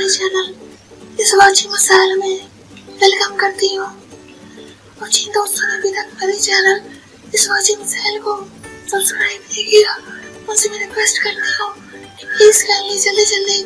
मेरे चैनल इस वाची मसाइल में वेलकम करती हूँ। और जिन दोस्तों ने अभी तक मेरे चैनल इस वाची मसाइल को सब्सक्राइब नहीं किया, उनसे मैं रिक्वेस्ट करती हूँ कि प्लीज काइंडली जल्दी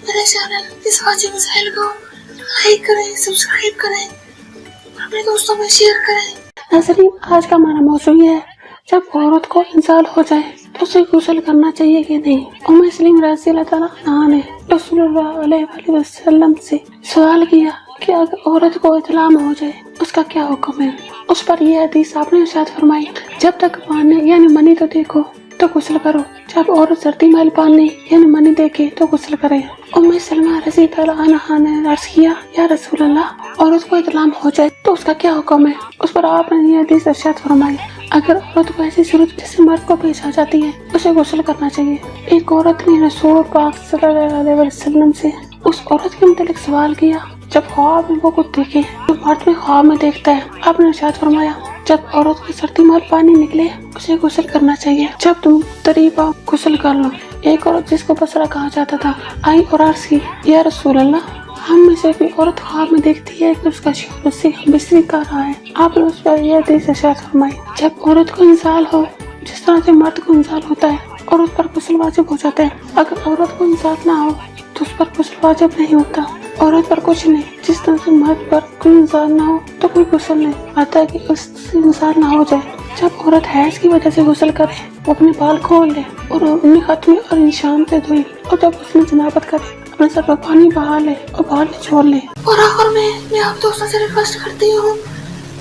मेरे चैनल इस वाची मसाइल को लाइक करें, सब्सक्राइब करें और अपने दोस्तों में शेयर करें। नाज़रीन, आज का हमारा मौजू ये है, जब औरत को इंजाल हो जाए तो उसे गुस्ल करना चाहिए कि नहीं। उम्मे सलीम रज़ी अल्लाह ताला अन्हा ने रसूलुल्लाह अलैहि वसल्लम से सवाल किया कि अगर औरत को इत्लाम हो जाए उसका क्या हुक्म है। उस पर यह हदीस आपने इरशाद फरमाई, जब तक पानी यानी मनी तो देखो तो गुस्ल करो, जब औरत सर्दी में पानी यानी मनी देखे तो गुस्ल करे। उम्मे सलमा रज़ी ताला अन्हा ने अर्ज़ किया, या रसूल अल्लाह, औरत को इत्लाम हो जाए तो उसका क्या हुक्म है। उस पर आपने यह हदीस इरशाद फरमाई, अगर औरत को ऐसी सूरत जिससे मर्द को पेश आ जाती है उसे गुस्ल करना चाहिए। एक औरत ने रसूल पाक सल्लल्लाहु अलैहि वसल्लम से उस औरत के मुतालिक सवाल किया, जब ख्वाब में वो कुछ देखे तो मर्द भी ख्वाब में देखता है। आपने इरशाद फरमाया, जब औरत की सर्दी में पानी निकले उसे गुस्ल करना चाहिए। जब तुम तरीबा गुस्ल कर लो। एक औरत जिसको बसरा कहा जाता था आई और अर्ज़ की, या रसूल अल्लाह, हम में से कोई औरत ख्वाब में देखती है कि उसका शौहर उससे बिस्तरी कर रहा है। आपने उस पर यह हदीस इरशाद फरमाई, जब औरत को इंजाल हो जिस तरह से मर्द को इंजाल होता है और उस पर गुस्ल वाजिब हो जाता है। अगर औरत को इंजाल ना हो तो उस पर गुस्ल वाजिब नहीं होता। औरत पर कुछ नहीं, जिस तरह से मर्द पर कोई इंजाल ना हो तो कोई गुस्ल नहीं आता है कि उससे इंजाल ना हो जाए। जब औरत हैज की वजह से गुस्ल करे वो अपने बाल खोल ले और उन्हें खत्म और निशान से धोए, और जब उसमें जनाबत करे अपने सर पर पानी बहा ले और बाल निचोड़ ले। और आखिर में मैं आप दोस्तों से रिक्वेस्ट करती हूँ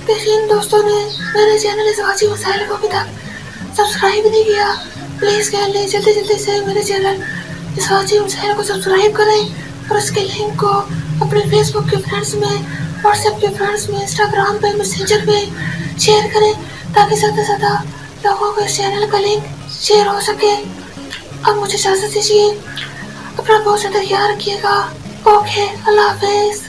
कि जिन दोस्तों ने मेरे चैनल इस वाची मसाइल को अभी तक सब्सक्राइब नहीं किया, प्लीज जल्दी से मेरे चैनल इस वाची मसाइल को सब्सक्राइब करें और उसके लिंक को अपने फेसबुक के फ्रेंड्स में, व्हाट्सएप के फ्रेंड्स में, इंस्टाग्राम पे, मैसेंजर पे शेयर करें ताकि ज़्यादा से ज़्यादा लोगों को इस चैनल का लिंक शेयर हो सके। अब मुझे इजाज़त दीजिए, अपना बहुत ज़्यादा ख्याल रखिएगा। ओके, अल्लाह हाफिज़।